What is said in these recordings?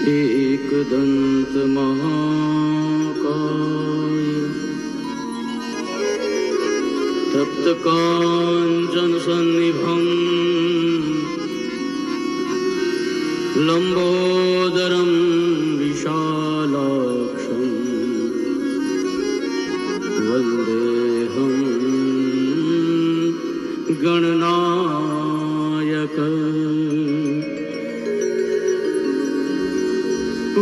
एकदंत महाकाय तप्त कांचन सन्निभं लंबोदरं विशालाक्षं वंदेहं गणनायक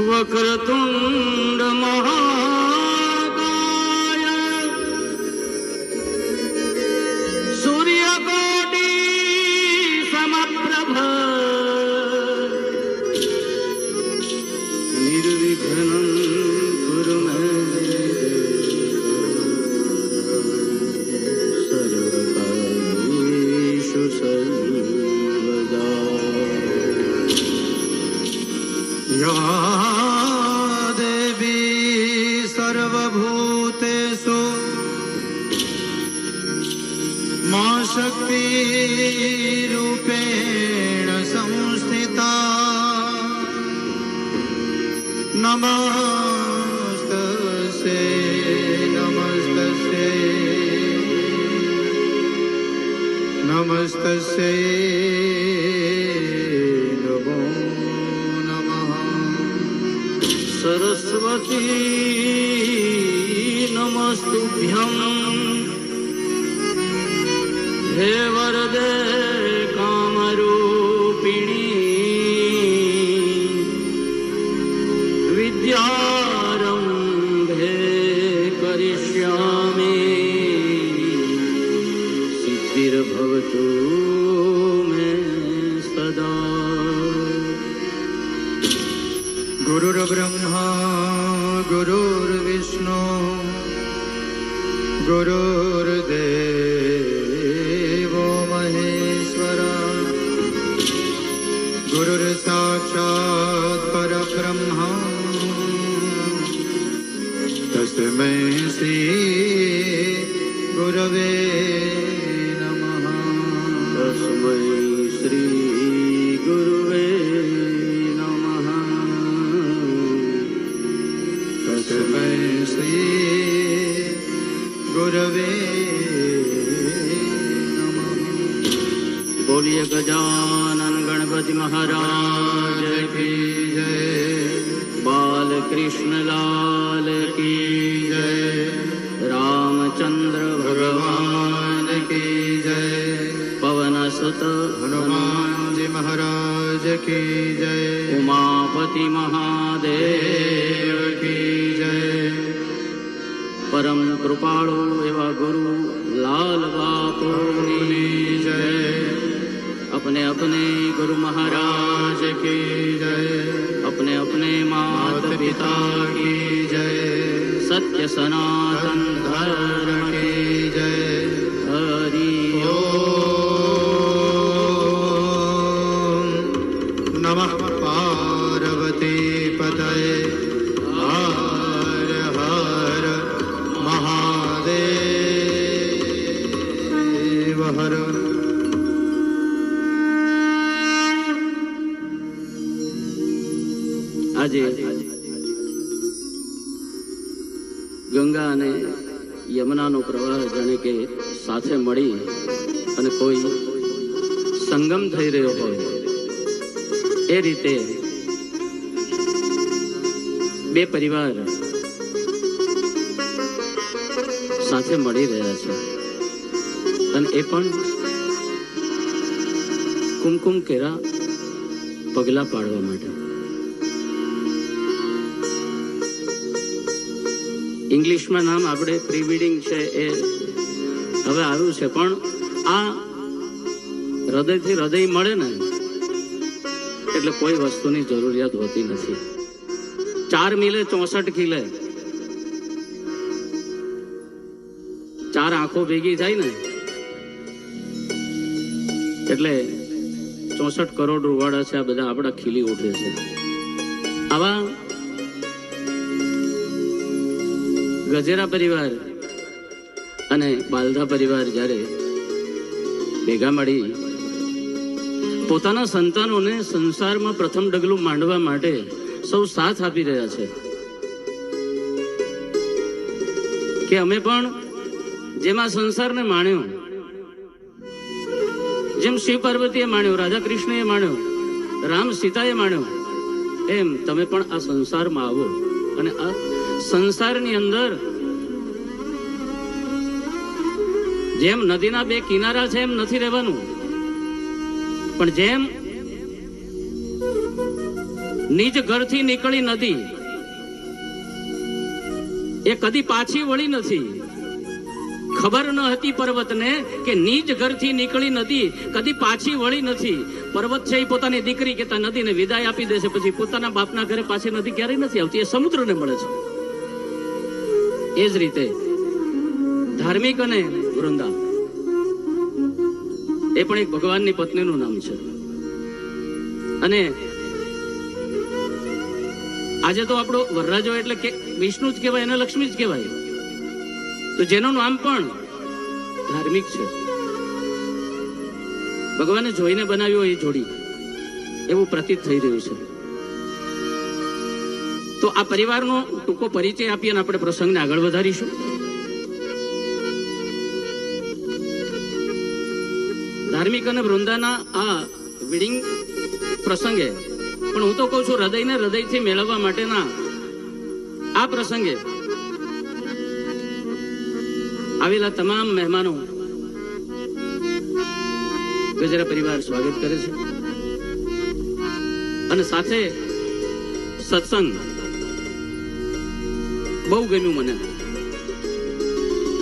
वक्रतुंड महाकाय सूर्यकोटि समप्रभ निर्विघ्नं कुरु मे सर्वकार्येषु सर्वदा। या देवी सर्वभूतेषु मा शक्तिरूपेण संस्थिता नमस्तस्यै नमस्तस्यै नमस्तस्यै नमो नमः। सरस्वती नमस्तुभ्यं हे वरदे कामरूपिणी विद्यारंभे करिष्यामि सिद्धिर्भवतु मे सदा। गुरुर्ब्रह्मा गुरुर्विष्णु गुरुर्देवो महेश्वरा गुरुर्साक्षात् परब्रह्मा तस्मै श्री गुरवे नमः। तस्मै श्री गुरुवे नमः। तस्मै श्री गुरवे नमः। बोलिए गजानन गणपति महाराज की जय। बालकृष्ण लाल की जय। रामचंद्र भगवान की जय। पवन सुत हनुमान जी महाराज की जय। उमापति महादेव की जय। परम कृपाळु एवा गुरु लाल बापू की जय। अपने अपने गुरु महाराज की जय। अपने अपने माता पिता की जय। सत्य सनातन धर्म की जय। हरि ओम नमः पार्वती पतये हर हर महादेव हर। આજે ગંગા અને યમુનાનો પ્રવાહ જાણે કે સાથે મળી અને કોઈ સંગમ થઈ રહ્યો હોય એ રીતે બે પરિવાર સાથે મળી રહ્યા છે અને એ પણ કુમકુમ કેરા પગલા પાડવા માટે. ઇંગ્લિશમાં નામ આપણે પ્રી વેડિંગ છે એ હવે આવ્યું છે, પણ આ હૃદયથી હૃદય મળે ને એટલે કોઈ વસ્તુની જરૂરિયાત હોતી નથી. 4 મિલે 64 ખીલે. 4 આંખો ભેગી થાય ને એટલે 64 કરોડ રૂવાડા છે, આ બધા આપણા ખીલી ઉઠે છે. આવા ગજેરા પરિવાર અને બાલધા પરિવાર જ્યારે ભેગા મળી પોતાના સંતાનોને સંસારમાં પ્રથમ ડગલું માંડવા માટે સૌ સાથ આપી રહ્યા છે કે અમે પણ જેમાં સંસારને માણ્યો, જેમ શિવ પાર્વતીએ માણ્યો, રાધા કૃષ્ણએ માણ્યો, રામ સીતાએ માણ્યો, એમ તમે પણ આ સંસારમાં આવો અને આ સંસારની અંદર જેમ નદીના બે કિનારા છે એમ નથી રહેવાનું, પણ જેમ નિજ ઘરથી નીકળી નદી એ કદી પાછી વળી નથી. ખબર ન હતી પર્વતને કે નિજ ઘરથી નીકળી નદી કદી પાછી વળી નથી. પર્વત છે એ પોતાની દીકરી કેતા નદીને વિદાય આપી દે છે, પછી પોતાના બાપના ઘરે પાછી નદી ક્યારેય નથી આવતી, એ સમુદ્રને મળે છે. એ જ રીતે ધાર્મિક અને વૃંદા એ પણ એક ભગવાનની પત્નીનું નામ છે. અને આજે તો આપણો વરરાજો એટલે કે વિષ્ણુ જ કહેવાય, એને લક્ષ્મી જ કહેવાય, તો જેનું નામ પણ ધાર્મિક છે. ભગવાને જોઈને બનાવ્યો એ જોડી એવું પ્રતીત થઈ રહ્યું છે. તો આ પરિવારનો ટૂંકો પરિચય આપી અને આપણે પ્રસંગને આગળ વધારીશું. ધાર્મિક અને વૃંદાના આ વેડિંગ પ્રસંગે પણ હું તો કહું છું, હૃદયને હૃદયથી મેળવવા માટેના આ પ્રસંગે આવેલા તમામ મહેમાનો ગજરા પરિવાર સ્વાગત કરે છે. અને સાથે સત્સંગ બહુ ગમ્યું મને,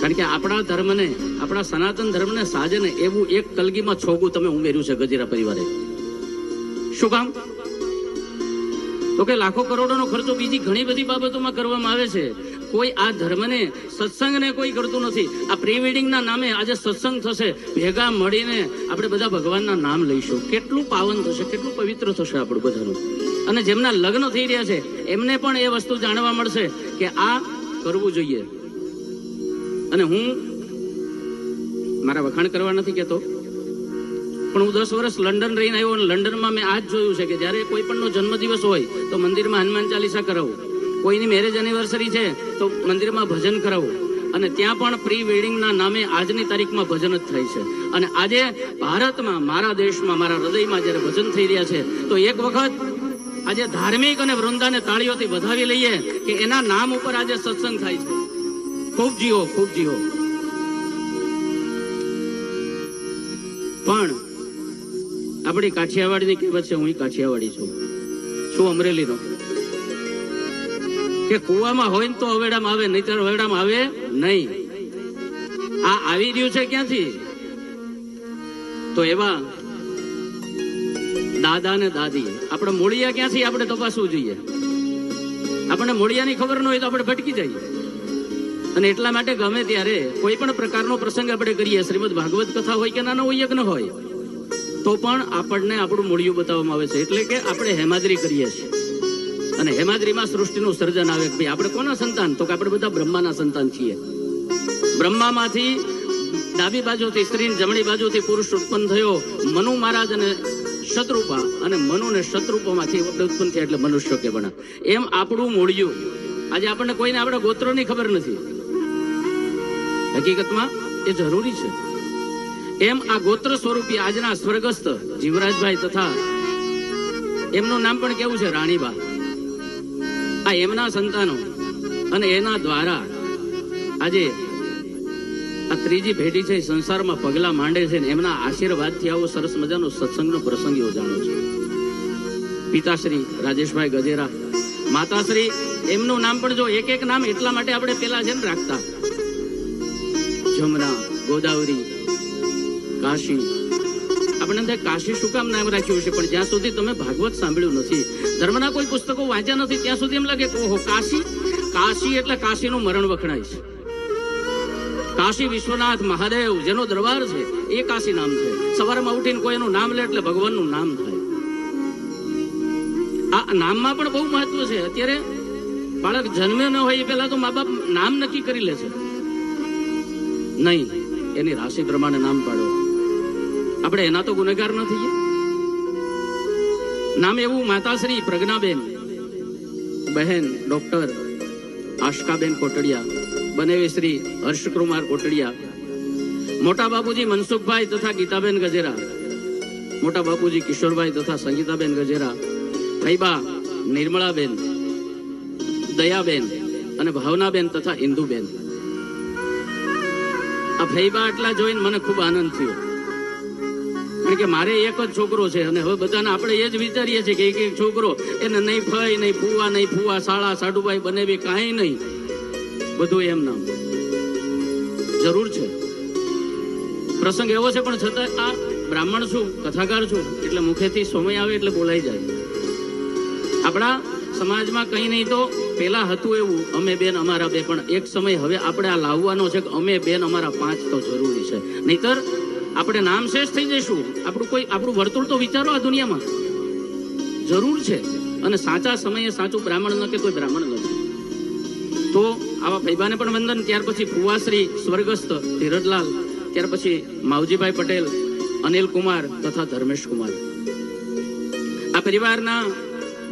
કારણ કે આપણા ધર્મને, આપણા સનાતન ધર્મને સાજે ને એવું એક કલગીમાં છોગું તમે ઉમેર્યું છે ગજેરા પરિવારે. શું કામ? તો કે લાખો કરોડોનો ખર્ચો બીજી ઘણી બધી બાબતોમાં કરવામાં આવે છે, કોઈ આ ધર્મને, સત્સંગને કોઈ કરતું નથી. આ પ્રી વેડિંગના નામે આજે સત્સંગ થશે, ભેગા મળીને આપણે બધા ભગવાનના નામ લઈશું, કેટલું પાવન થશે, કેટલું પવિત્ર થશે આપણું બધાનું. અને જેમના લગ્ન થઈ રહ્યા છે એમને પણ એ વસ્તુ જાણવા મળશે કે આ કરવું જોઈએ. અને હું મારા વખાણ કરવા નથી કહેતો, પણ હું 10 વર્ષ લંડન રહીને આવ્યો અને લંડનમાં મેં આ જ જોયું છે કે જ્યારે કોઈ પણનો જન્મદિવસ હોય તો મંદિરમાં હનુમાન ચાલીસા કરાવું, કોઈની મેરેજ એનિવર્સરી છે તો મંદિરમાં ભજન કરાવું. અને ત્યાં પણ પ્રી વેડિંગના નામે આજની તારીખમાં ભજન જ થાય છે. અને આજે ભારતમાં, મારા દેશમાં, મારા હૃદયમાં જ્યારે ભજન થઈ રહ્યા છે તો એક વખત આજે ધાર્મિક અને વૃંદાને તાળીઓથી વધાવી લઈએ કે એના નામ ઉપર આજે સત્સંગ થાય છે. ખૂબ જીવો, ખૂબ જીવો. પણ આપણી કાઠિયાવાડીની કહેવત છે, હું કાઠિયાવાડી છું, શું અમરેલીનો, કે કુવામાં હોય ને તો અવેડામાં આવે, નહીતર અવેડામાં આવે નહીં. આ આવી રહ્યું છે ક્યાંથી? તો એવા દાદા ને દાદી, આપણે મૂળિયા ક્યાંથી આપણે તપાસવું જોઈએ. આપણને મૂળિયાની ખબર ન હોય તો આપણે ભટકી જઈએ. અને એટલા માટે ગમે ત્યારે કોઈ પણ પ્રકારનો પ્રસંગ આપણે કરીએ, શ્રીમદ ભાગવત કથા હોય કે નાનો યજ્ઞ હોય, તો પણ આપણને આપણું મૂળિયું બતાવવામાં આવે છે. એટલે કે આપણે હેમાદ્રી કરીએ છીએ અને હેમાદ્રીમાં સૃષ્ટિનું સર્જન આવે. ભાઈ આપણે કોના સંતાન? તો કે આપણે બધા બ્રહ્માના સંતાન છીએ. બ્રહ્મામાંથી ડાબી બાજુથી સ્ત્રી, જમણી બાજુથી પુરુષ ઉત્પન્ન થયો મનુ મહારાજ અને શત્રુપા, અને મનુ ને શત્રુપામાંથી ઉત્પન્ન થયા એટલે મનુષ્ય કે બના. એમ આપણું મૂળિયું. આજે આપણને કોઈને આપણા ગોત્રોની ખબર નથી, હકીકતમાં એ જરૂરી છે. એમ આ ગોત્ર સ્વરૂપી આજના સ્વર્ગસ્થ જીવરાજભાઈ તથા એમનું નામ પણ કેવું છે? રાણીબા. આ એમના સંતાનો અને એના દ્વારા આજે આ ત્રીજી પેઢી છે સંસારમાં પગલા માંડે છે ને એમના આશીર્વાદથી આવો સરસ મજાનો સત્સંગનો પ્રસંગ યોજાણો છે. પિતાશ્રી રાજેશભાઈ ગજેરા, માતાશ્રી, એમનું નામ પણ જો એક એક નામ એટલા માટે આપણે પેલા છે ને રાખતા, જમના, ગોદાવરી, કાશી. આપણે કાશી શું કામ નામ રાખ્યું છે? પણ જ્યાં સુધી તમે ભાગવત સાંભળ્યું નથી, ધર્મના કોઈ પુસ્તકો વાંચ્યા નથી, ત્યાં સુધી એમ લાગે કે ઓહો કાશી, કાશી એટલે કાશીનું મરણ વખણાય છે. કાશી વિશ્વનાથ મહાદેવ જેનો દરબાર છે એ કાશી નામ છે. સવારમાં ઉઠીને કોઈ એનું નામ લે એટલે ભગવાનનું નામ થાય. આ નામમાં પણ બહુ મહત્વ છે. અત્યારે બાળક જન્મ્યો ન હોય એ પહેલા તો મા બાપ નામ નક્કી કરી લે છે. નહીં, એની રાશિ પ્રમાણે નામ પાડો. આપણે એના તો ગુનેગાર ન થઈએ. નામ એવું માતાશ્રી પ્રજ્ઞાબેન, બહેન ડોક્ટર આશકાબેન કોટડિયા, બનેવી શ્રી હર્ષકુમાર કોટડિયા, મોટા બાપુજી મનસુખભાઈ તથા ગીતાબેન ગજેરા, મોટા બાપુજી કિશોરભાઈ તથા સંગીતાબેન ગજેરા, ફૈબા નિર્મળાબેન, દયાબેન અને ભાવનાબેન તથા ઇન્દુબેન. આ ફૈબા આટલા જોઈને મને ખૂબ આનંદ થયો, કારણ કે મારે એક જ છોકરો છે અને હવે બધાને આપણે એ જ વિચારીએ છીએ કે એક છોકરો, એને નહીં ફઈ નહીં ફુવા શાળા સાડુભાઈ બનેવી કાંઈ નહીં, બધું એમ નામ. જરૂર છે, પ્રસંગ એવો છે, પણ છતાં આ બ્રાહ્મણ છું, કથાકાર છું, એટલે મુખેથી સમય આવે એટલે બોલાઈ જાય. આપણા સમાજમાં કંઈ નહીં તો પેલા હતું એવું અમે બેન અમારા બે, પણ એક સમય હવે આપણે આ લાવવાનો છે કે અમે બેન અમારા 5 તો જરૂરી છે, નહીતર આપણે નામ શેષ થઈ જઈશું. આપણું વર્તુળ તો વિચારો આ દુનિયામાં જરૂર છે. અને સાચા સમયે સાચું બ્રાહ્મણ ન કે કોઈ બ્રાહ્મણ નથી. તો આવા ફૈબાને પણ વંદન. ત્યાર પછી ફુવાશ્રી સ્વર્ગસ્થ ધીરજલાલ, ત્યાર પછી માવજીભાઈ પટેલ, અનિલ કુમાર તથા ધર્મેશ કુમાર. આ પરિવારના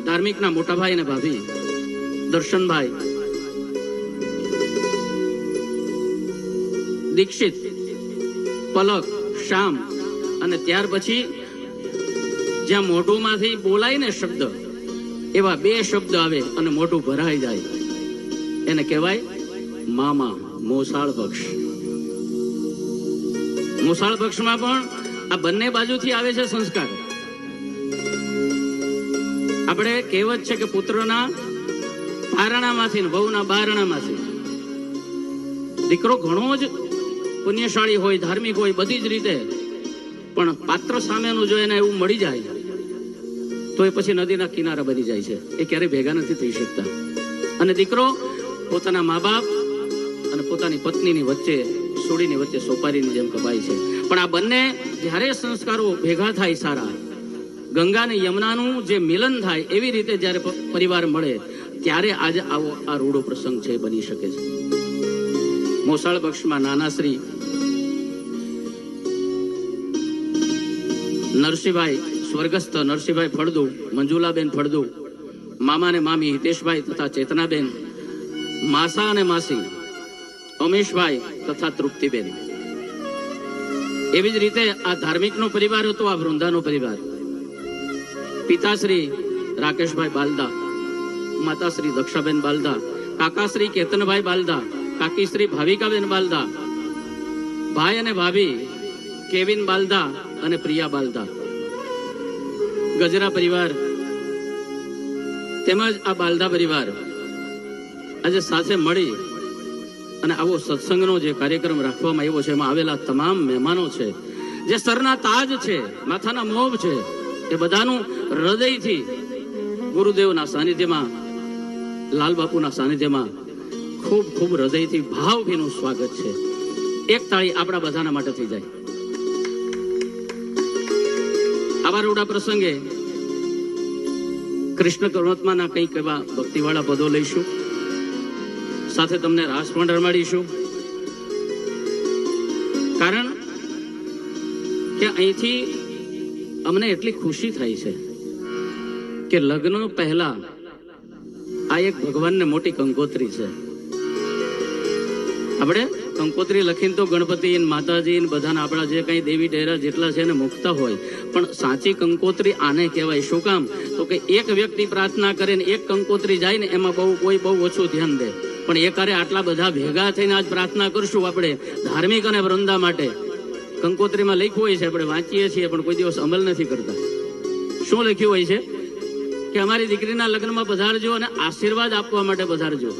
ધાર્મિકના મોટાભાઈ અને ભાભી દર્શનભાઈ દીક્ષિત, પલક, શ્યામ. અને ત્યાર પછી જ્યાં મોઢુંમાંથી બોલાય ને શબ્દ, એવા 2 શબ્દ આવે અને મોઢું ભરાઈ જાય, એને કહેવાય મામા મોસાળ પક્ષ. મોસાળ પક્ષમાં પણ આ બંને બાજુથી આવે છે સંસ્કાર. આપણે કહેવત છે કે પુત્રના પારણામાંથી ને વહુના બારણામાંથી. દીકરો ઘણો જ પુણ્યશાળી હોય, ધાર્મિક હોય, બધી જ રીતે, પણ પાત્ર સામેનું જો એને એવું મળી જાય તો એ પછી નદીના કિનારા બની જાય છે, એ ક્યારેય ભેગા નથી થઈ શકતા. અને દીકરો પોતાના મા બાપ અને પોતાની પત્નીની વચ્ચે, સોડીની વચ્ચે સોપારીની જેમ કપાય છે. પણ આ બંને જ્યારે સંસ્કારો ભેગા થાય સારા, ગંગા અને યમુનાનું જે મિલન થાય, એવી રીતે જ્યારે પરિવાર મળે ત્યારે આજે આવો આ રૂડો પ્રસંગ છે બની શકે છે. મોસાળ પક્ષમાં નાનાશ્રી નરસિંહભાઈ સ્વર્ગસ્થ નરસિંહભાઈ ફળદુ, મંજુલાબેન ફળદુ, મામા અને મામી હિતેશભાઈ તથા ચેતનાબેન, માસા અને માસી અમીશભાઈ તથા તૃપ્તિબેન. એવી જ રીતે આ ધાર્મિકનો પરિવાર હતો, આ વૃંદાનો પરિવાર. પિતાશ્રી રાકેશભાઈ બાલદા, માતાશ્રી દક્ષાબેન બાલદા, કાકાશ્રી કેતનભાઈ બાલદા, કાકીશ્રી ભાવિકાબેન બાલદા, ભાઈ અને ભાભી કેવિન બાલદા અને પ્રિયા બાલદા. ગજરા પરિવાર તેમજ આ બાલદા પરિવાર આજે સાથે મળી અને આવો સત્સંગનો જે કાર્યક્રમ રાખવામાં આવ્યો છે, એમાં આવેલા તમામ મહેમાનો છે, જે સરના તાજ છે, માથાના મોભ છે, એ બધાનું હૃદયથી ગુરુદેવના સાનિધ્યમાં, લાલ બાપુના સાનિધ્યમાં ખૂબ ખૂબ હૃદયથી ભાવભીનું સ્વાગત છે. એક તાળી આપણા બધાના માટે થઈ જાય. આવા રૂડા પ્રસંગે કૃષ્ણ પરમાત્માના કંઈક એવા ભક્તિવાળા પદો લઈશું, સાથે તમને રાસ પણ રમાડીશું. કારણ કે અહીંથી અમને એટલી ખુશી થાય છે કે લગ્ન પહેલા આ એક ભગવાનને મોટી કંકોત્રી છે. આપણે કંકોત્રી લખીને તો ગણપતિ, માતાજી બધાને આપણા જે કઈ દેવી ડેરા જેટલા છે એને મૂકતા હોય, પણ સાચી કંકોત્રી આને કહેવાય. શું કામ? તો કે એક વ્યક્તિ પ્રાર્થના કરે ને એક કંકોત્રી જાય ને એમાં કોઈ બહુ ઓછું ધ્યાન દે, પણ એ કારે આટલા બધા ભેગા થઈને આજ પ્રાર્થના કરશું આપણે ધાર્મિક અને વૃંદા માટે. કંકોત્રીમાં લખ્યું હોય છે, આપણે વાંચીએ છીએ પણ કોઈ દિવસ અમલ નથી કરતા. શું લખ્યું હોય છે કે અમારી દીકરીના લગ્નમાં પધારજો અને આશીર્વાદ આપવા માટે પધારજો.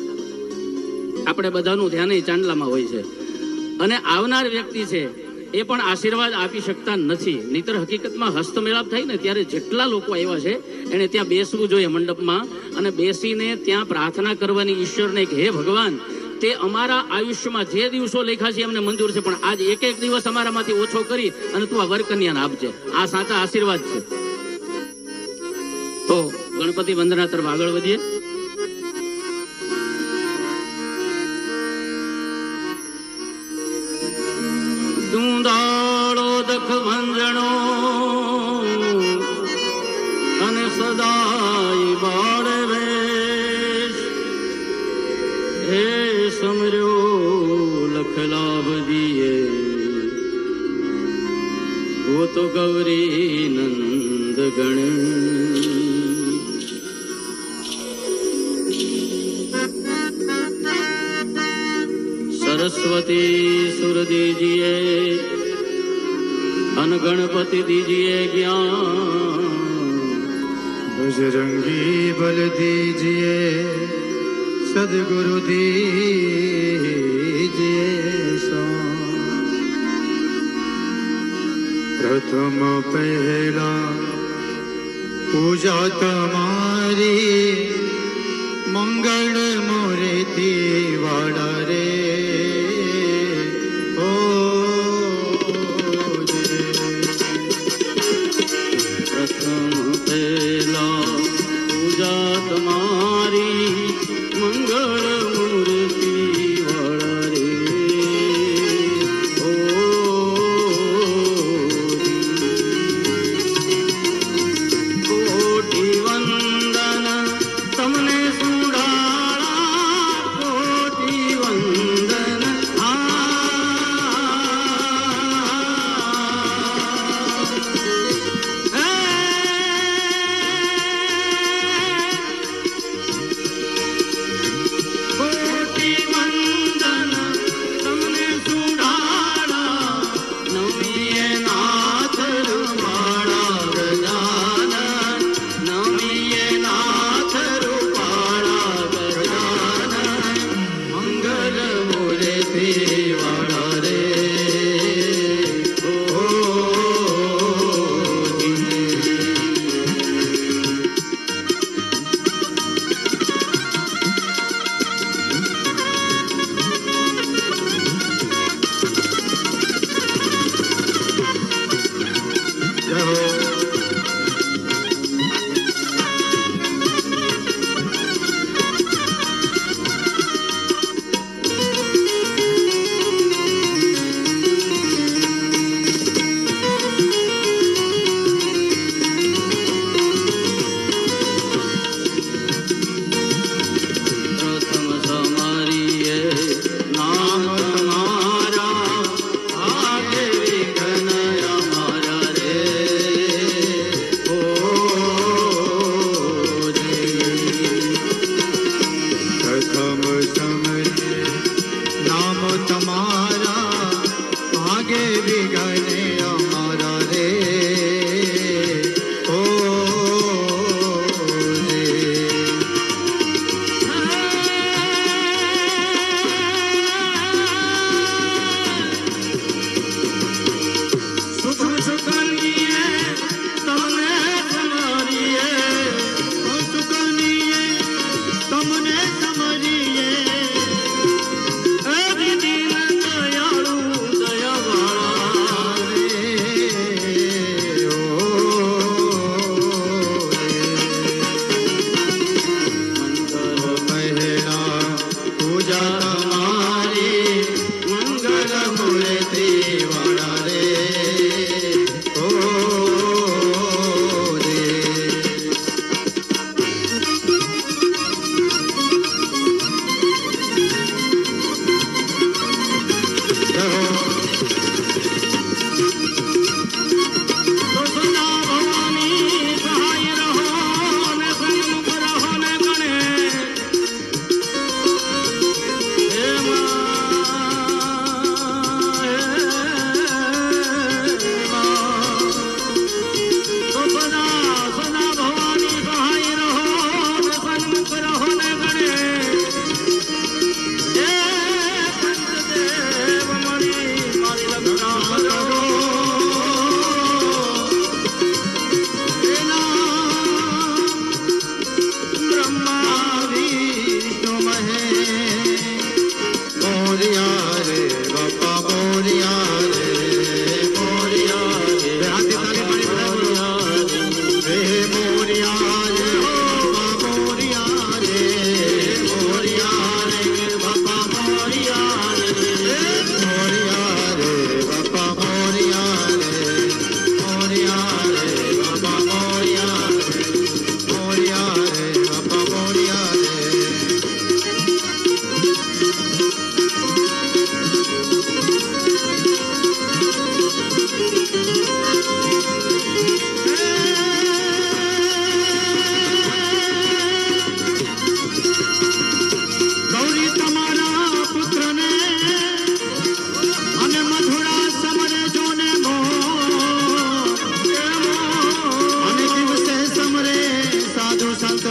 આપણે બધાનું ધ્યાન એ ચાંદલામાં હોય છે, અને આવનાર વ્યક્તિ છે એ પણ આશીર્વાદ આપી શકતા નથી. નહીતર હકીકતમાં હસ્તમેળાપ થાય ને ત્યારે જેટલા લોકો આવ્યા છે એને ત્યાં બેસવું જોઈએ મંડપમાં, અને બેસીને ત્યાં પ્રાર્થના કરવાની ઈશ્વરને કે હે ભગવાન, તે અમારા આયુષ્યમાં જે દિવસો લખ્યા છે એમને મંજૂર છે, પણ આજ એક એક દિવસ અમારામાંથી ઓછો કરી અને તું આ વરકન્યાને આપજે. આ સાચા આશીર્વાદ છે. તો ગણપતિ વંદના તરફ આગળ વધીએ. દૂંદાળો દખ ભંજણો અને સદાય બાળવે सरस्वती सुर दीजिए अन गणपति दीजिए ज्ञान, बजरंगी बल दीजिए सदगुरु दीजिए शान। प्रथम पहला पूजा तमारी मंगल मूर्ति वाला रे ओ प्रथम पहला पूजा तुम्हारी मंगल मूर्ति वाला रे ओ कोटि वंदन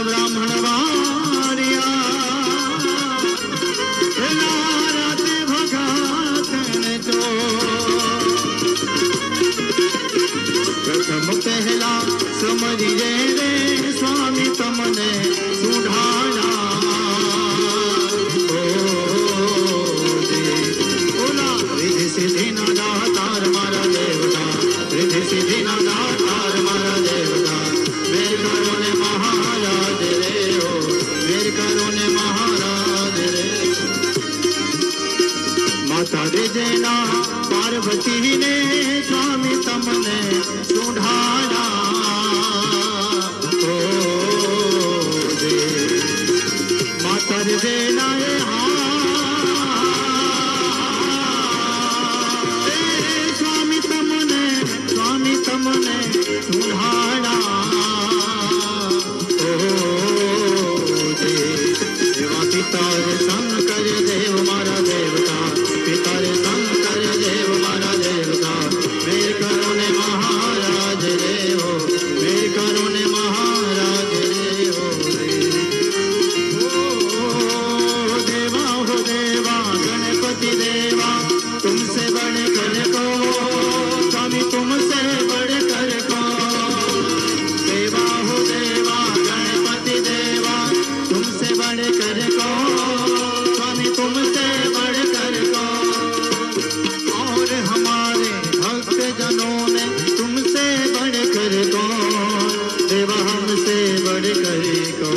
બ્રાહ્મણ વારિયા રાતે ભગાતને તો પ્રથમ પહેલા સમજીએ રે સ્વામી તમને સુધાણા રિદ્ધિ સિદ્ધિના દાતાર મારા દેવતા રિદ્ધિ સિદ્ધિના દાતાર મારા દેવતા મેર કરો ને મહારાજ રે ઓ મેર કરો ને મહારાજ રે માતા દેજના પાર્વતીને સ્વામી તમને સુધાણા માતા દેજના સ્વામી તમને સુધાણા દેવા પિતારે સંગ કરે દેવ મારા દેવતા પિતારે સંગ કરે દેવ મારા દેવતા મેર કરો ને મહારાજ દેવો મેર કરો ને મહારાજ દેવો દેવા હો દેવા ગણપતિ દેવા तुमसे बड़े कर को स्वामी तुमसे बड़े कर को देवा हो देवा गणपति देवा तुमसे बड़े कर को स्वामी तुमसे बड़े कर को और हमारे भक्त जनों ने तुमसे बड़े कर को देवा हमसे बड़े कर को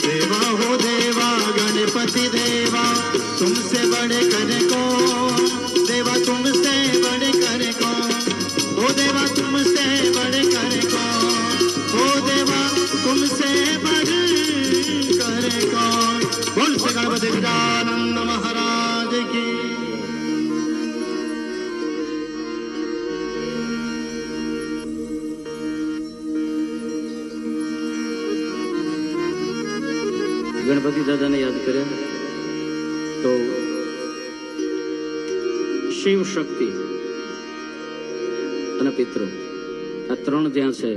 देवा हो देवा गणपति देवा तुमसे बड़े कर को देवा तुमसे बड़े कर को ओ देवा तुमसे बड़े कर को ओ देवा तुमसे बड़े कर को बोल से गणपति गजानन महाराज की ગણપતિ દાદાને યાદ કર્યા તો શિવ શક્તિ અને પિતૃ આ ત્રણ જ્યાં છે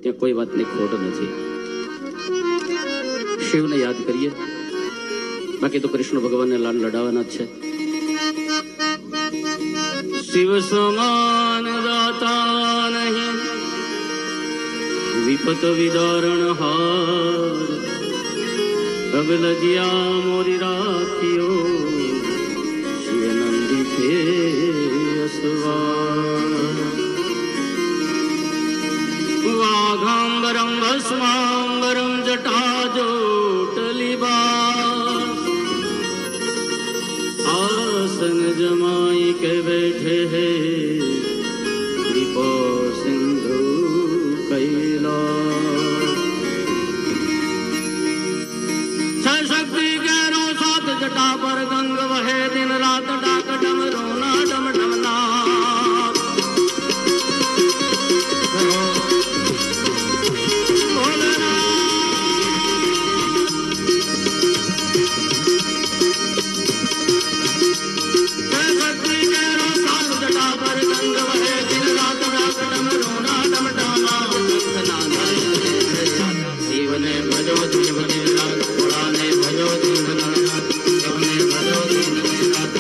ત્યાં કોઈ વાતની ખોટ નથી. શિવને યાદ કરીએ, બાકી તો કૃષ્ણ ભગવાનને લાડ લડાવવાના જ છે. શિવ સમાન દાતા નહીં વિપત વિદારણ હાર अब लगिया मोरी राखियो शिव नंदी के असवार वाघांबरम भस्मांबरम जटाजोटली बास आसन जमाई के बैठे हैं कृपा सिंधु कैलाश शक्ति गैरो साथ जटा पर गंग वहे दिन रात डाक डमरो ना डम डमना शक्ति गैरो साथ जटा पर गंग वहे दिन रात डाक डमरो ना डम डमना शिव ने भजो जीव ने रात भजो दीन रात, शिवने भजो दीन रात,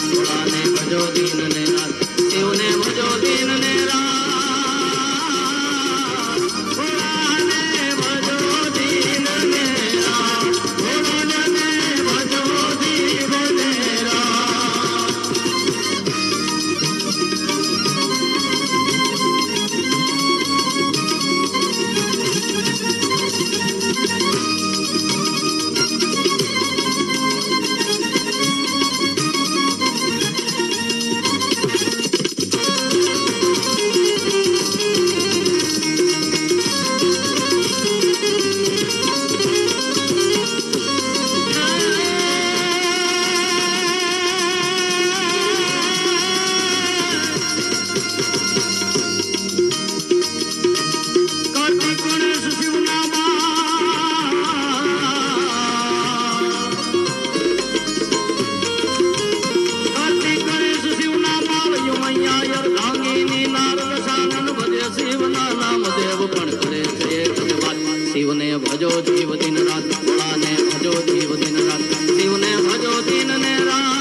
જીવ દિન રાત ભોળાને ભજો જીવ દિન રાત શિવને ભજો દિન ને રાત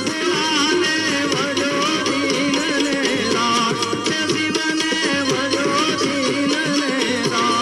ભોળાને ભજો દિન ને રાત શિવને ભજો દિન ને રાત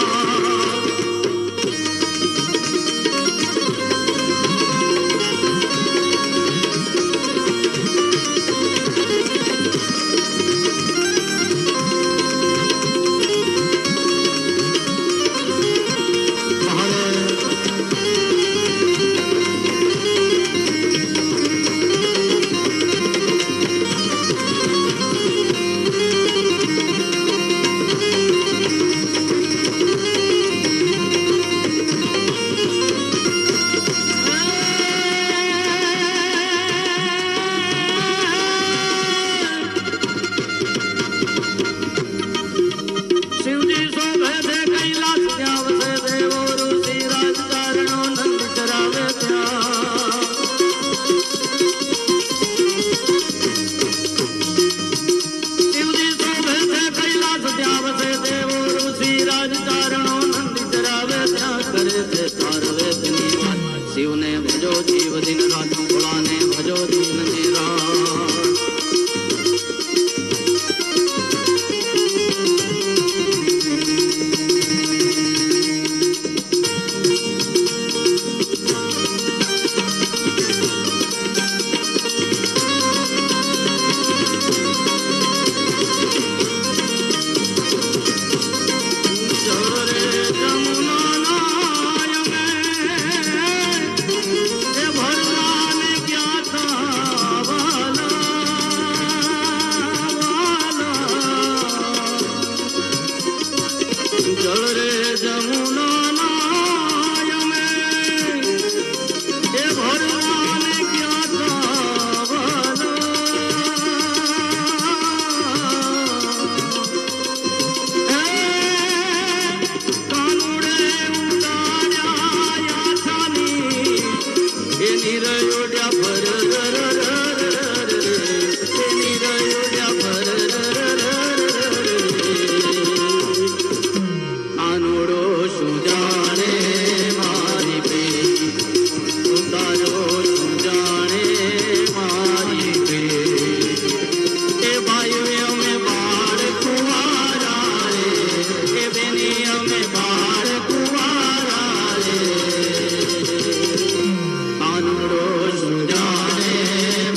શિવજી શોભે છે કૈલાસ ત્યાં વસે દેવો ઋષિ રાજકારણો નંદ ચરાવે ત્યાં શિવજી શોભે છે કૈલાસ ત્યાં વસે દેવો ઋષિ રાજકારણો નંદ ચરાવે ત્યાં કરે છે સારવેદની વાત શિવને ભજો જીવ દિન રાત ભોળાને ભજો દિન ને રાત જળ રે જમુના નાય મેં એ ભરવાને ક્યાં કાનુડે ઉડાડ્યા છાની એ નિરયોડ્યા ભર એ નિરયોડ્યા ભર કાનુડો શું જાણે મારી પ્રેમ ઉતારો શું જાણે મારી પ્રેમ એ ભાઈ અમે બાળ કુંવારા રે એ બેની અમે બાળ કુંવારા રે કાનુડો શું જાણે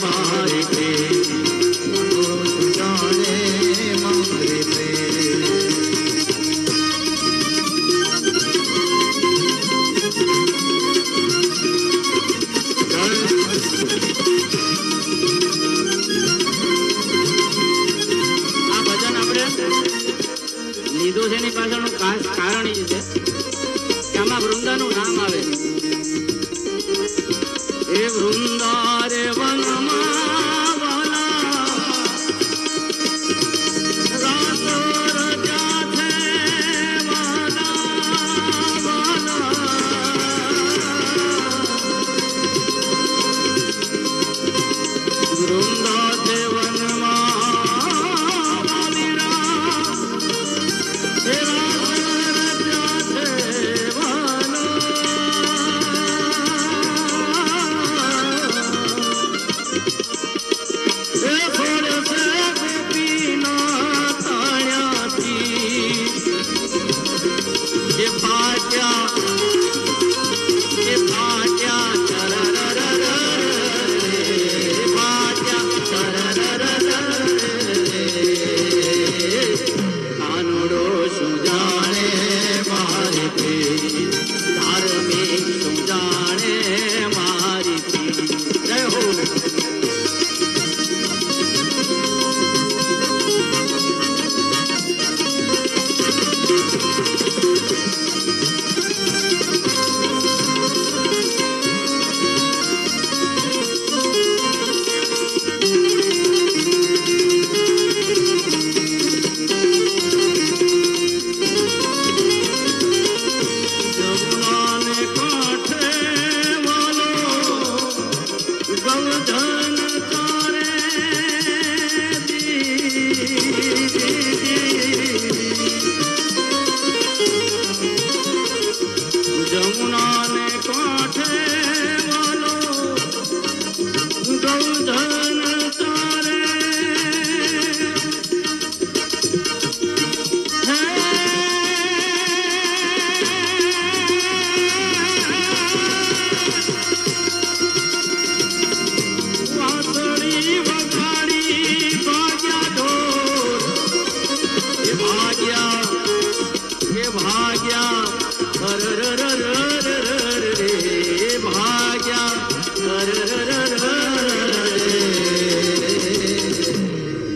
મારી પ્રેમ શું જાણે મારી પ્રેમ આ ભજન આપણે લીધું છે એની પાછળનું ખાસ કારણ એ છે કે આમાં વૃંદાનું નામ આવે એ વૃંદા રે વનમાં વાલા રાતો રજા છે વાલા વાલા વૃંદા છે વનમાં વાલીરા હે રાતો રજા છે વાલા એ ફળ છે ગોપીના તાળ્યાથી એ ફાટ્યા કાનુડો શું જાણે મારી પ્રેમ ધાર્મિક શું જાણે મારી પ્રેમ જય હો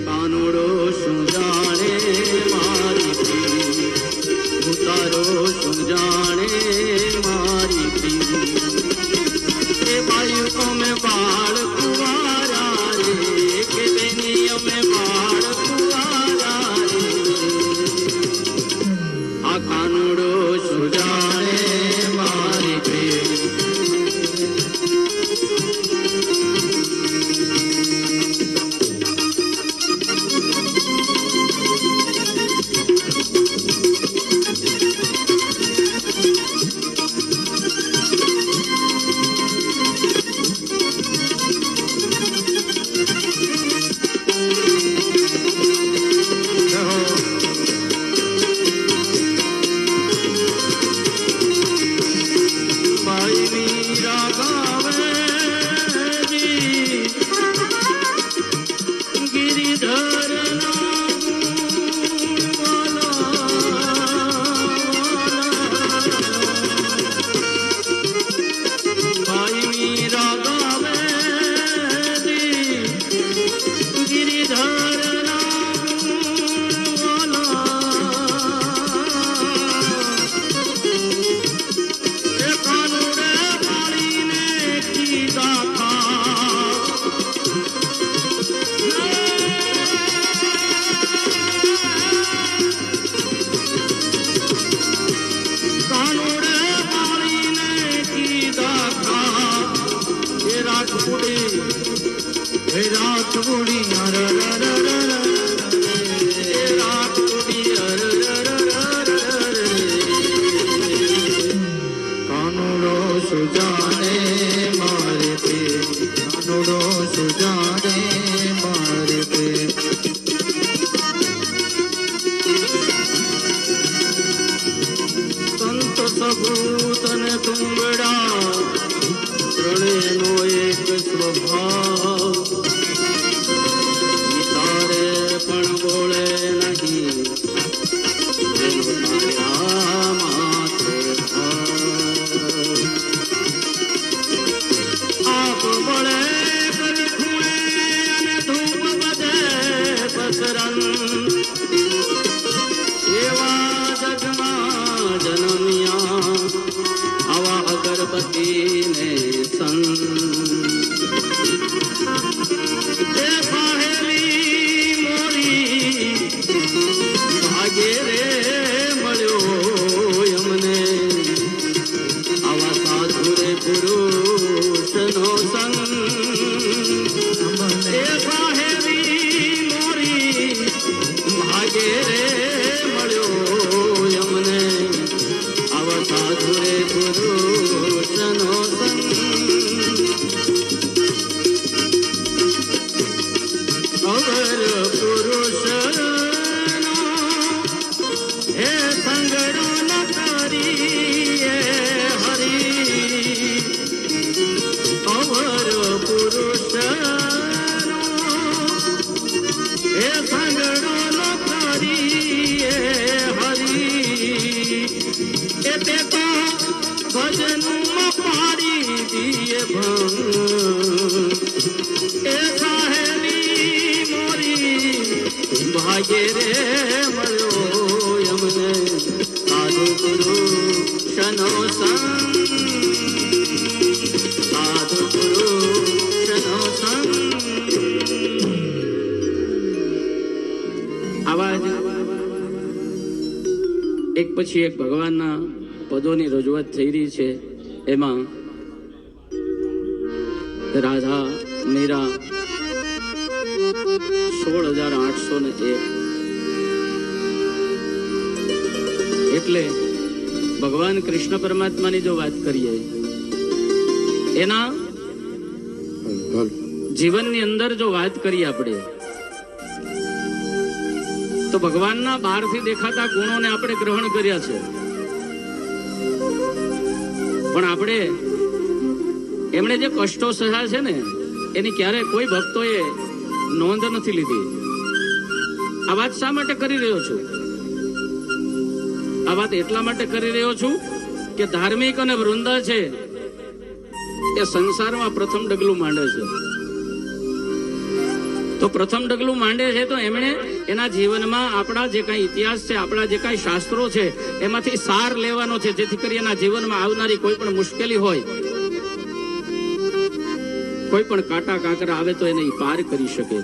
કાનુડો શું જાણે મારી પ્રીતિ, ઉતારો શું જાણે મારી પ્રીતિ, એ ભાઈ અમે બાળ કુવારા રે, કે બેની અમે બાળ કુવારા રે, આ કાનુડો શું જાણે મારી પ્રીતિ. ભાઈ મીરા ગાવે જી, ગિરિધર ભાઈ મીરા ગાવે જી, ગિરિધર કાનુડો સુજાને મારે પે, કાનુડો સુજાને મારે પે. સંત સભૂત ને તુંબડા ત્રણેયનો એક સ્વભાવ, તારે પણ બોલે નહીં, એનો તાર્યા માથે ભાવ. આપ બળે કરી ખૂણે અને ધૂપ બધે પસરન, એવા જગમાં જનમ્યા આવા અગરબત્તીને સંગ. એ સાહેલી મોરી ભાગે રે મળ્યો અમને, આવા સાધુ રે પુરુષનો સંગ. એ સાહેલી મોરી ભાગે રે મળ્યો અમને, આવા સાધુ રે પુરુષનો સંગ. અવર પુરુષનો હે સંગડો ન કરીએ હરી, અવર પુરુષનો હે સંગડો ન કરીએ હરી, એ તે તો ભજનમાં પાડી દીએ ભંગ. એ સાહેલી મોરી ભાગે રે મળ્યો અમને, સાધુ પુરુષનો સંગ, સાધુ પુરુષનો સંગ. આવા જ એક પછી એક ભગવાનના પદોની રજૂઆત થઈ રહી છે. એમાં રાધા મીરા 16,801, એટલે ભગવાન કૃષ્ણ પરમાત્માની જો વાત કરીએ, એના જીવનની અંદર જો વાત કરીએ આપણે, તો ભગવાનના બહારથી દેખાતા ગુણોને આપણે ગ્રહણ કર્યા છે, પણ આપણે એમણે જે કષ્ટો સહ્યા છે ને એની ક્યારે કોઈ ભક્તોએ નોંધ નથી લીધી. આ વાત શા માટે કરી રહ્યો છું? આ વાત એટલા માટે કરી રહ્યો છું કે ધાર્મિક અને વૃંદા છે એ સંસારમાં પ્રથમ ડગલું માંડે છે. તો પ્રથમ ડગલું માંડે છે તો એમણે એના જીવનમાં આપણા જે કાંઈ ઇતિહાસ છે, આપણા જે કાંઈ શાસ્ત્રો છે એમાંથી સાર લેવાનો છે, જેથી કરી એના જીવનમાં આવનારી કોઈ પણ મુશ્કેલી હોય, કોઈ પણ કાંટા કાંકરા આવે તો એને ઈ પાર કરી શકે.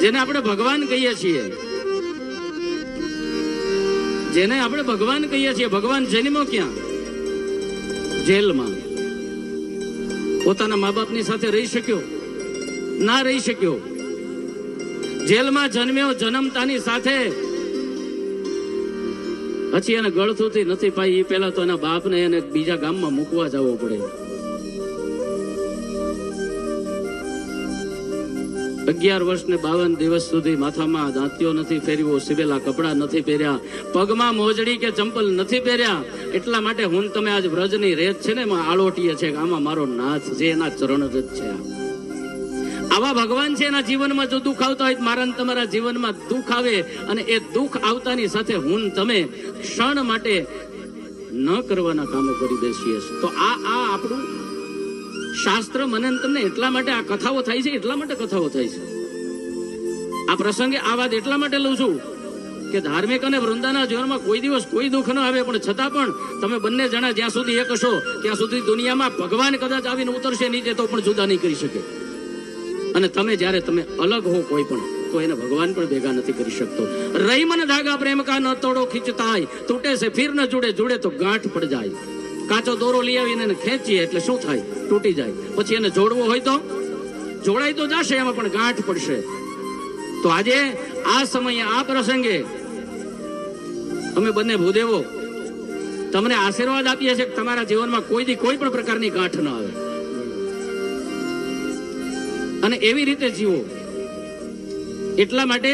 જેને આપણે ભગવાન કહીએ છીએ, જેને આપણે ભગવાન કહીએ છીએ, ભગવાન જન્મ્યો ક્યાં? જેલમાં. પોતાના મા બાપની સાથે રહી શક્યો? ના રહી શક્યો. જેલમાં જન્મ્યો, જન્મતાની સાથે પછી એને ગળથુથી નથી પાઈ, એ પહેલા તો એના બાપને એને બીજા ગામમાં મૂકવા જવો પડે. 11 વર્ષ ને 52 દિવસ સુધી માથામાં દાંતિયો નથી ફેરવ્યો, સિવેલા કપડા નથી પહેર્યા, પગમાં મોજડી કે ચંપલ નથી પહેર્યા. એટલા માટે હું તમે આજ વ્રજની રેત છે ને એમાં આળોટીએ છે કે આમાં મારો નાથ છે, એના ચરણ જ છે. આવા ભગવાન છે. એના જીવનમાં જો દુઃખ આવતા હોય, મારા ને તમારા જીવનમાં દુઃખ આવે અને એ દુઃખ આવતાની સાથે હું તમે ક્ષણ માટે ન કરવાના કામો કરી બેસીએ. તો આ આપણું શાસ્ત્ર મને તમને એટલા માટે આ કથાઓ થાય છે, એટલા માટે કથાઓ થાય છે. આ પ્રસંગે આ વાત એટલા માટે લઉં છું કે ધાર્મિક અને વૃંદાના જીવનમાં કોઈ દિવસ કોઈ દુઃખ ન આવે, પણ છતાં પણ તમે બંને જણા જ્યાં સુધી એક હશો ત્યાં સુધી દુનિયામાં ભગવાન કદાચ આવીને ઉતરશે નીચે તો પણ જુદા નહીં કરી શકે. અને તમે જ્યારે તમે અલગ હો કોઈ પણ, તો એને ભગવાન પણ ભેગા નથી કરી શકતો. રહી મન ધાગા પ્રેમ કા ન તોડો ખીંચતાય, તૂટે છે ફિર ન જુડે, જુડે તો ગાંઠ પડ જાય. કાચો દોરો લઈ આવીને એને ખેંચીએ એટલે શું થાય? તૂટી જાય. પછી એને જોડવો હોય તો જોડાઈ તો જશે, એમાં પણ ગાંઠ પડશે. તો આજે આ સમયે આ પ્રસંગે અમે બંને ભૂદેવો તમને આશીર્વાદ આપીએ છીએ કે તમારા જીવનમાં કોઈ પણ પ્રકારની ગાંઠ ન આવે અને એવી રીતે જીવો. એટલા માટે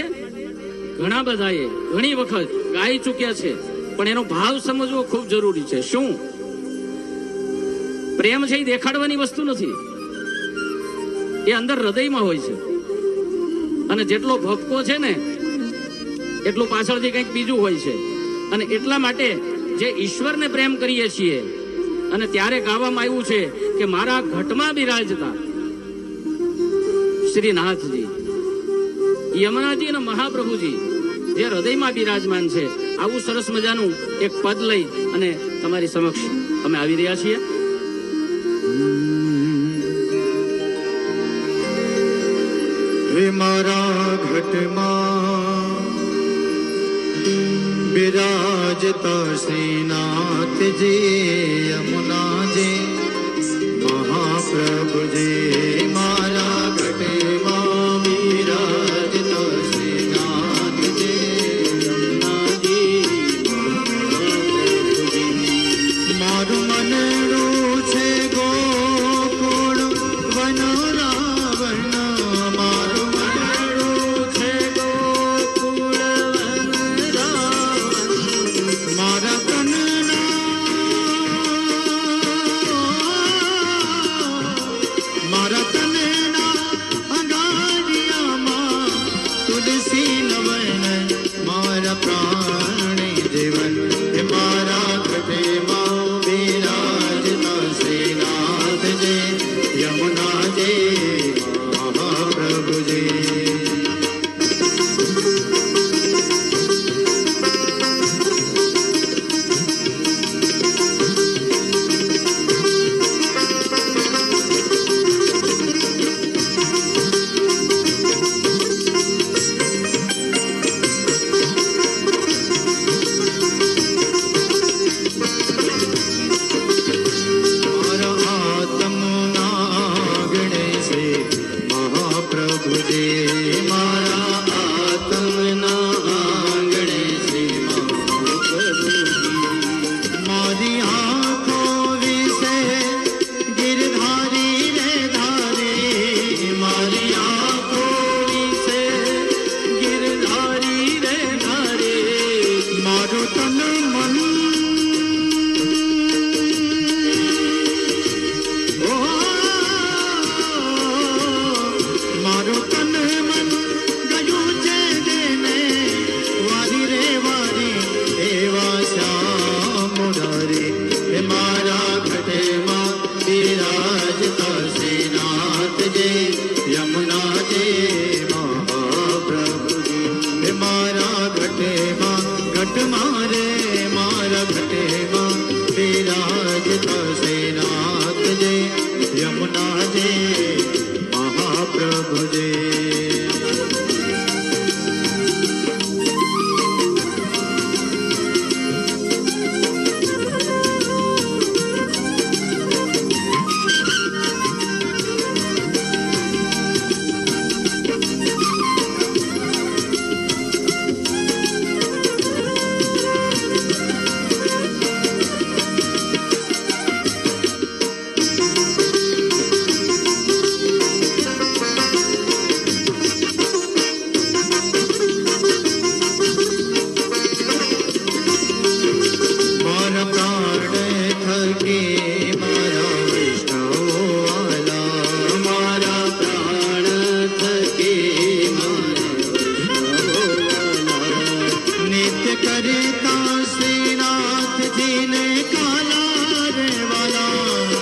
ઘણા બધાએ ઘણી વખત ગાઈ ચૂક્યા છે, પણ એનો ભાવ સમજવો ખૂબ જરૂરી છે. શું પ્રેમ છે? એ દેખાડવાની વસ્તુ નથી, એ અંદર હૃદયમાં હોય છે. અને જેટલો ભપકો છે ને એટલું પાછળથી કંઈક બીજું હોય છે. અને એટલા માટે જે ઈશ્વરને પ્રેમ કરીએ છીએ, અને ત્યારે ગાવામાં આવ્યું છે કે મારા ઘટમાં બિરાજતા શ્રીનાથજી, યમુનાજી અને મહાપ્રભુજી જે હૃદયમાં બિરાજમાન છે, આવું સરસ મજાનું એક પદ લઈ અને તમારી સમક્ષ અમે આવી રહ્યા છીએ. મારા ઘટમાં બિરાજતા શ્રીનાથજી, યમુનાજી મહાપ્રભુજી. મારા ઘટમાં બિરાજતા શ્રીનાથજી, યમુનાજી મહાપ્રભુજી. મારું મનડું છે ગોકુળ વન રાવણ, મારું મનડું છે ગોકુળ વન રાવણ. મારા તનના શ્રીનાથજીને કાલા રે વાલા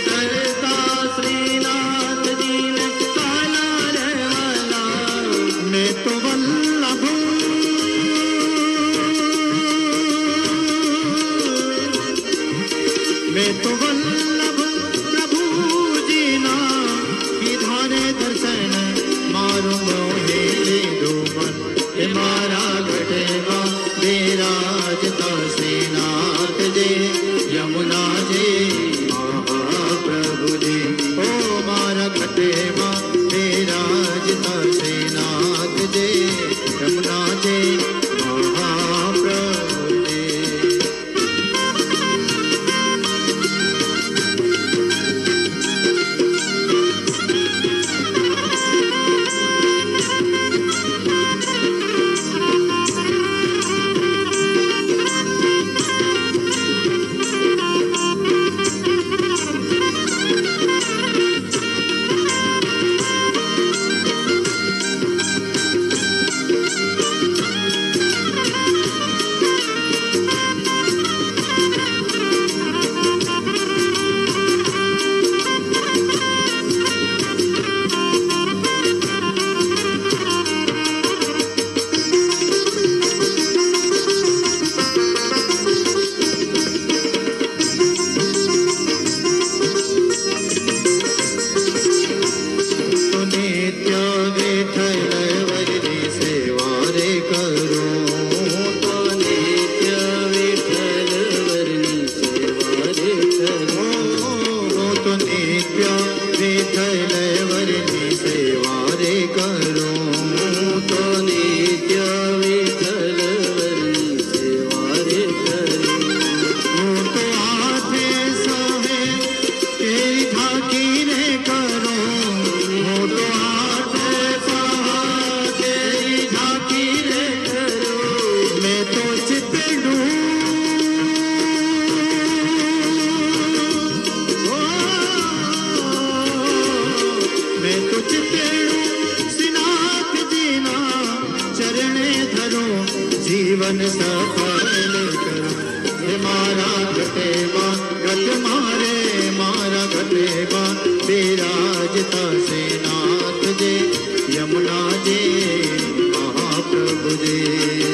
કરતા શ્રીનાથજીને કાલા રે વાલા મેં તો વલ્લભ મેં તો વલ્લભ પ્રભુજીના કીધા રે દર્શન મારું મોહે લીધું મન એ મારા ગઢમાં બિરાજતા શ્રીનાથજી યમુનાજી મહાપ્રભુજી ઓ મારા ગઢમાં બિરાજતા શ્રીનાથજી યમુનાજી મહાપ્રભુજી જીવન સફળ કરો હે મારા ઘટેમાં ઘટ મારે મારા ઘટેમાં બિરાજતા શ્રીનાથજી યમુનાજી મહાપ્રભુજી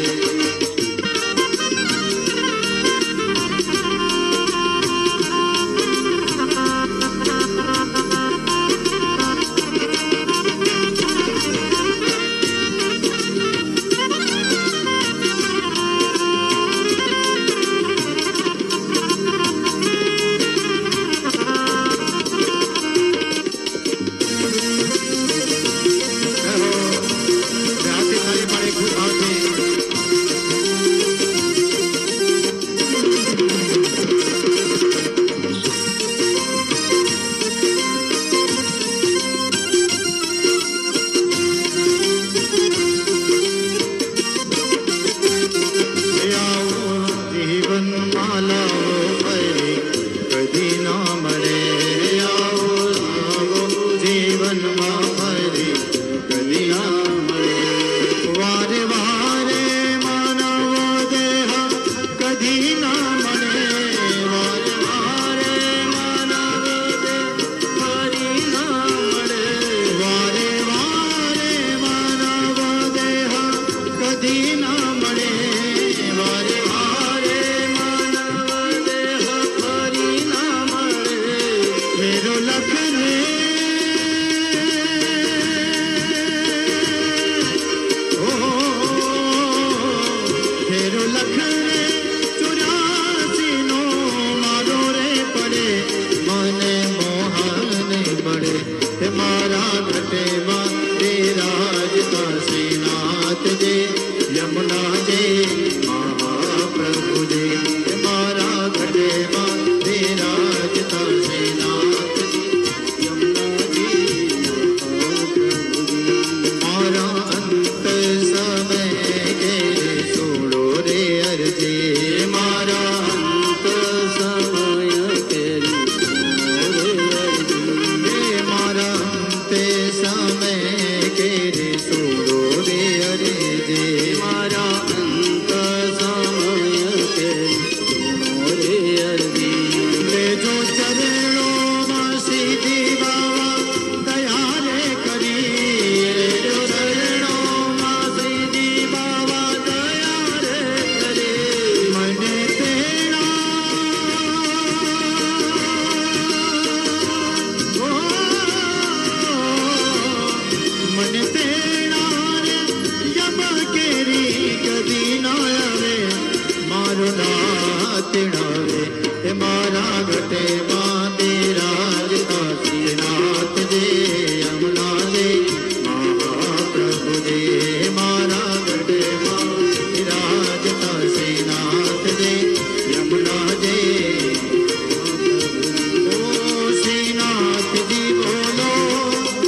આવે હે મારા ઘટેમાં બિરાજતા શ્રીનાથજી યમુનાજી મહાપ્રભુજી મારા ઘટેમાં બિરાજતા શ્રીનાથજી યમુનાજી ઓ શ્રીનાથજી બોલો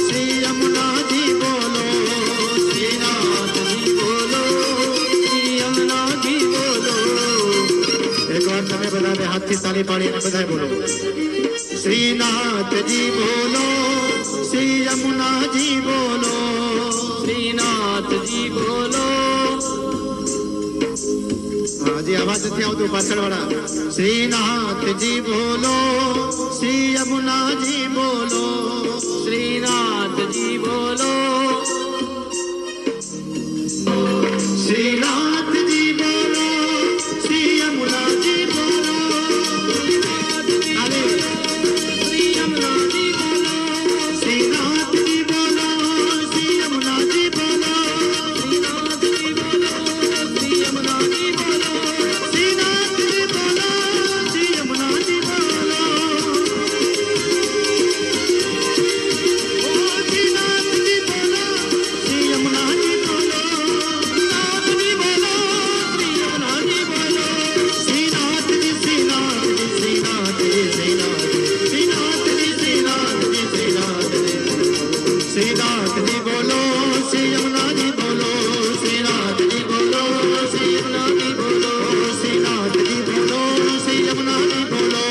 શ્રી યમુનાજી બોલો શ્રીનાથજી બોલો શ્રી યમુનાજી બોલો એકવાર તમે બધા હાથથી તાળી પાડીને બધા બોલો શ્રીનાથજી બોલો શ્રી યમુનાજી બોલો શ્રીનાથજી બોલો. હજી અવાજ નથી આવતું પાછળ વાળા શ્રીનાથજી બોલો શ્રી યમુનાજી બોલો શ્રીનાથજી બોલો. શ્રીનાથજી બોલો શ્રી યમુનાજી બોલો શ્રી યમુનાજી બોલો. શ્રીનાથજી બોલો શ્રી યમુનાજી બોલો શ્રીનાથજી બોલો. શ્રી યમુનાજી બોલો. શ્રીનાથજી બોલો શ્રી યમુનાજી બોલો ઓ શ્રીનાથજી બોલો શ્રી યમુનાજી બોલો શ્રીનાથજી બોલો. શ્રી યમુનાજી બોલો. શ્રીનાથજી શ્રીનાથજી શ્રીનાથજી શ્રીનાથજી શ્રીનાથજી શ્રીનાથજી શ્રીનાથજી બોલો શ્રી યમુનાજી બોલો શ્રીનાથજી બોલો શ્રી યમુનાજી બોલો શ્રીનાથજી બોલો શ્રી યમુનાજી બોલો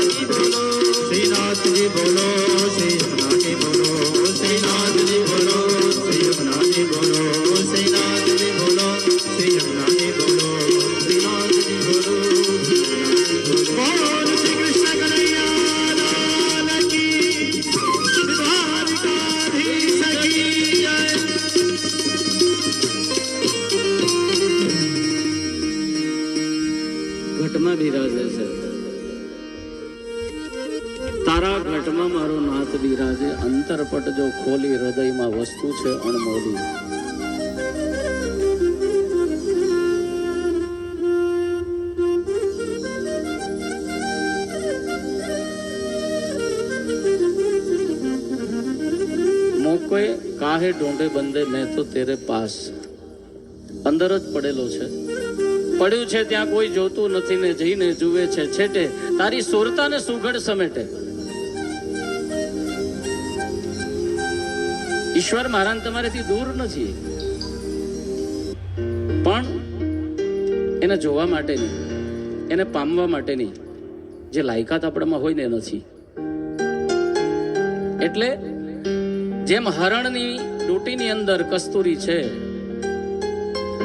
શ્રીનાથજી બોલો. શ્રીનાથજી બોલો શ્રી યમુનાજી બોલો શ્રીનાથજી બોલો શ્રી યમુનાજી બોલો શ્રીનાથજી બોલો શ્રી યમુનાજી બોલો શ્રીનાથજી બોલો બોલ શ્રી કૃષ્ણ કનૈયા લાલ કી દ્વારકાધીશ કી જય. ઘટમાં બિરાજે છે. તારા ઘટમાં મારો નાથ બિરાજે. અંતરપટ જો ખોલી હૃદયમાં વસ્તુ છે અણમોલી. મોકોએ કાહે ઢૂંઢે બંદે મેં તો તેરે પાસ. અંદર જ પડેલો છે. પડ્યું છે ત્યાં કોઈ જોતું નથી ને જઈને જુએ છે છેટે તારી સુરતાને સુઘડ સમેટે. ઈશ્વર મારા ને તમારાથી દૂર નથી, પણ એને જોવા માટેની, એને પામવા માટેની જે લાયકાત આપણામાં હોય ને એ નથી. એટલે જેમ હરણની ડૂટીની અંદર કસ્તુરી છે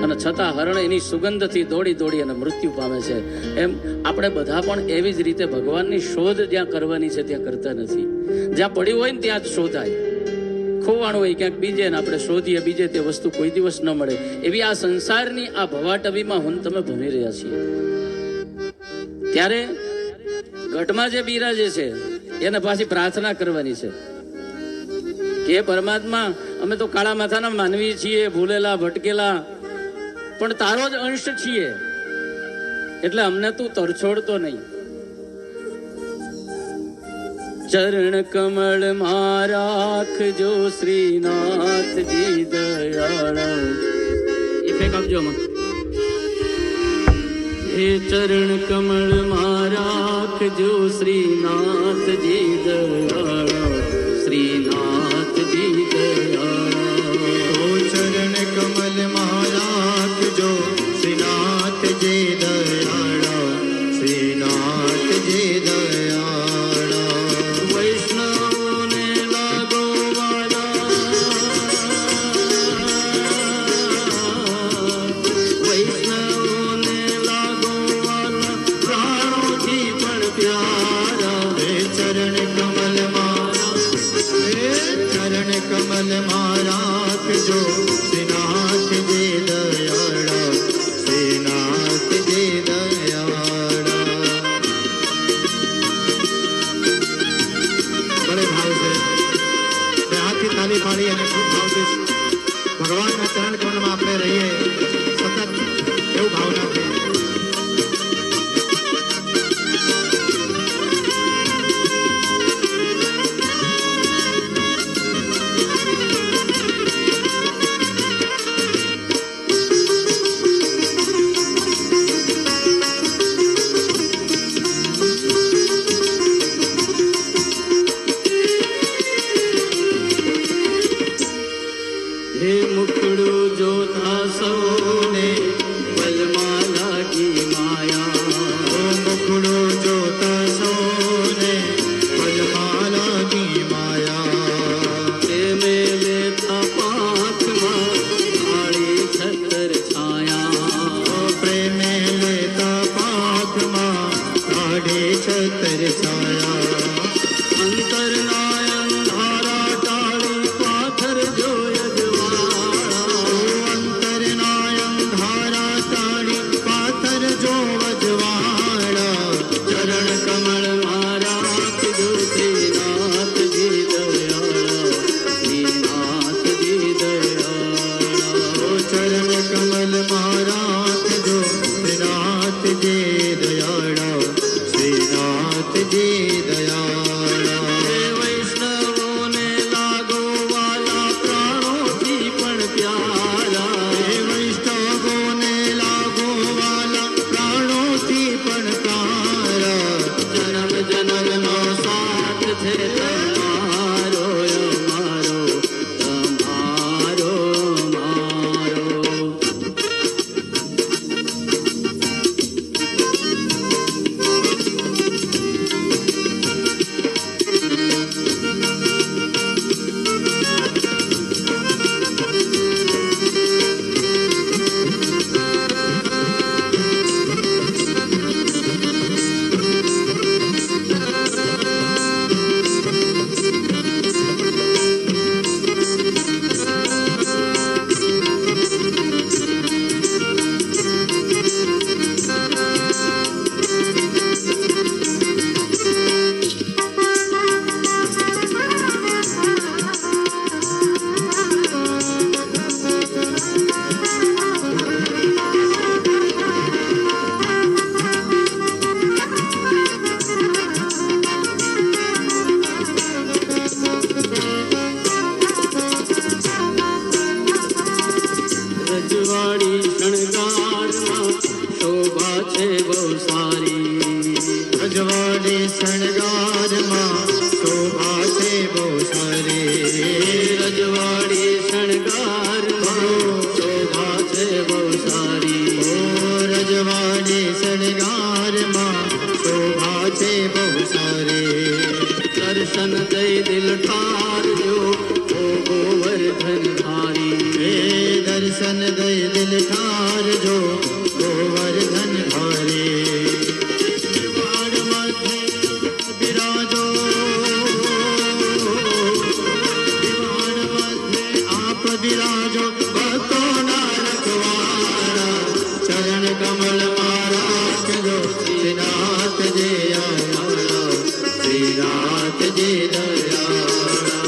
અને છતાં હરણ એની સુગંધથી દોડી દોડી અને મૃત્યુ પામે છે, એમ આપણે બધા પણ એવી જ રીતે ભગવાનની શોધ જ્યાં કરવાની છે ત્યાં કરતા નથી. જ્યાં પડ્યું હોય ને ત્યાં જ શોધાય. ખોવાણું હોય ક્યાંક બીજે ને આપણે શોધીએ બીજે, તે વસ્તુ કોઈ દિવસ ન મળે. એવી આ સંસારની આ ભવાટવીમાં હું તમે ભમી રહ્યા છીએ. ત્યારે ઘટમાં જે બિરાજે છે એને પાછી પ્રાર્થના કરવાની છે કે હે પરમાત્મા, અમે તો કાળા માથાના માનવી છીએ, ભૂલેલા ભટકેલા, પણ તારો જ અંશ છીએ, એટલે અમને તું તરછોડતો નહીં. ચરણ કમળ માં રાખજો શ્રીનાથજી દયાળા. ઇફેક્ટ આપજો માં. હે ચરણ કમળ માં રાખજો શ્રીનાથજી દયાળા. શ્રીનાથજી દયાળા. ઓ ચરણ કમલ માં રાખજો શ્રીનાથજી દયાળા. શ્રીનાથજી દયાળા. વૈષ્ણવને લાગો વાલા, વૈષ્ણવને લાગો વાલા, પ્રાણોથી પણ પ્યારા. હે ચરણ કમલ માં, હે ચરણ કમલ માં વજવાડા ચરણ કમળ મારા કીધો શ્રીનાથજી દયાળા શ્રીનાથજી દયાળા ચરણ કમલ મહારાજ જો શ્રીનાથજી દયાળા શ્રીનાથજી દયાળા વૈષ્ણવોને લાગો વાલા પ્રાણોથી પણ પ્યારા વૈષ્ણવોને લાગો વાલા પ્રાણોથી પણ પ્યારા જન્મ જન્મનો સાથ છે તમારો અમારો તમારો મારો રજવાડી શણગારમાં શોભા છે બહુ સારી રજવાડી શણગારમાં શોભા છે બહુ સારી રજવાડી શણગારમાં શોભા છે બહુ સારી રજવાડી શણગારમાં શોભા છે બહુ સારી દર્શન દઈ દિલ ઠારજો ઓ ગોવર્ધન ધારી દર્શન દઈ દિલ ઠારજો ગોવર્ધન ધારી દિવાણ મધ્ય બિરાજો દિવાણ મધ્ય આપ બિરાજો ભક્તોના રખવાડા ચરણ કમલ મારા જો શ્રીનાથજી આયાળા શ્રીનાથજી દયાળા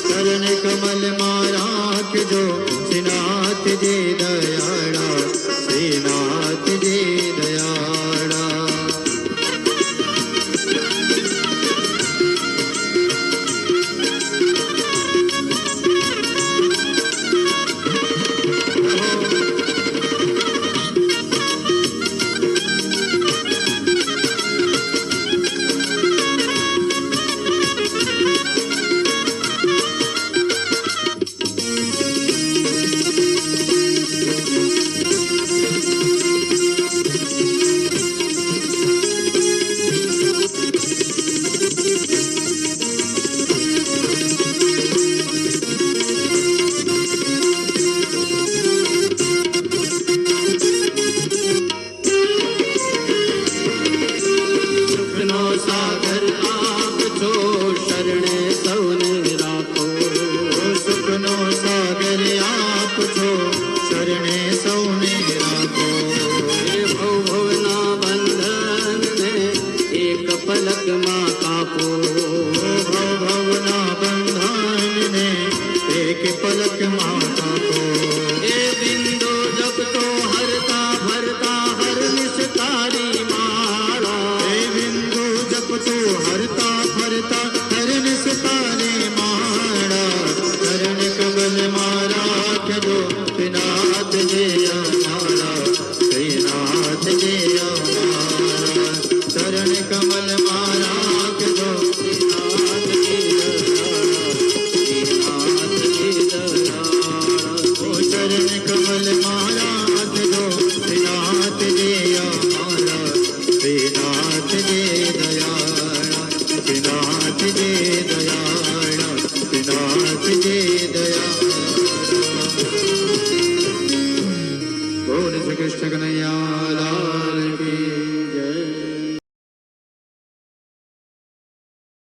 ચરણ કમલ મારા જો શ્રીનાથજી દયાળા શ્રીનાથજી દયાળા સુખનો સાગર આપ છો શરણે સૌને રાખો સુખનો સાગર આપ છો શરણે સૌને રાખો એ ભવ ભવના બંધનને એક પલકમાં કાપો ભવ ભવના બંધનને એક પલકમાં કાપો એ બિંદુ જપતો હરતા ભરતા હર નિસ્તારી માળા હે બિંદુ જપતો હરતા ફરતા હરણ સતારે માળા ચરણ કમલ મારા કજો શ્રીનાથ જય અમારા શ્રીનાથ જય અમારા ચરણ કમલ મારા કજો શ્રીનાથજી દયાળા શ્રીનાથજી દયાળા ઓ ચરણ કમલ મારા કજો શ્રીનાથ જય અમારા શ્રીનાથ જય